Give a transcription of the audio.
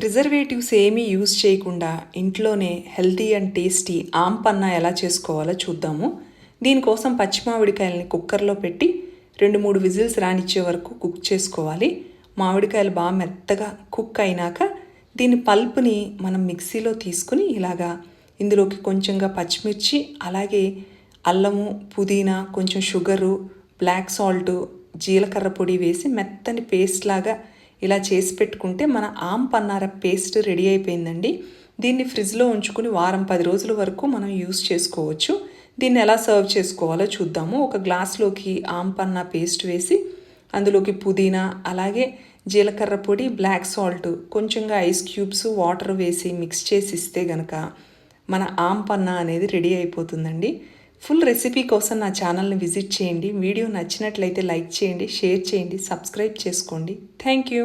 Preservatives ఏమీ use చేయకుండా ఇంట్లోనే హెల్తీ అండ్ టేస్టీ ఆమ్ పన్నా ఎలా చేసుకోవాలో చూద్దాము. దీనికోసం పచ్చి మామిడికాయలని కుక్కర్లో పెట్టి 2-3 విజిల్స్ రానిచ్చే వరకు కుక్ చేసుకోవాలి. మామిడికాయలు బాగా మెత్తగా కుక్ అయినాక దీని పల్ప్ని మనం మిక్సీలో తీసుకుని ఇలాగా ఇందులోకి కొంచెంగా పచ్చిమిర్చి, అలాగే అల్లము, పుదీనా, కొంచెం షుగరు, బ్లాక్ సాల్ట్, జీలకర్ర పొడి వేసి మెత్తని పేస్ట్ లాగా ఇలా చేసి పెట్టుకుంటే మన ఆమ్ పన్నార పేస్ట్ రెడీ అయిపోయిందండి. దీన్ని ఫ్రిడ్జ్లో ఉంచుకుని వారం 10 రోజుల వరకు మనం యూస్ చేసుకోవచ్చు. దీన్ని ఎలా సర్వ్ చేసుకోవాలో చూద్దాము. ఒక గ్లాస్లోకి ఆమ్ పన్నా పేస్ట్ వేసి అందులోకి పుదీనా, అలాగే జీలకర్ర పొడి, బ్లాక్ సాల్ట్, కొంచెంగా ఐస్ క్యూబ్స్, వాటర్ వేసి మిక్స్ చేసి ఇస్తే గనక మన ఆమ్ పన్నా అనేది రెడీ అయిపోతుందండి. ఫుల్ రెసిపీ కోసం నా ఛానల్ని విజిట్ చేయండి. వీడియో నచ్చినట్లయితే లైక్ చేయండి, షేర్ చేయండి, సబ్స్క్రైబ్ చేసుకోండి. Thank you.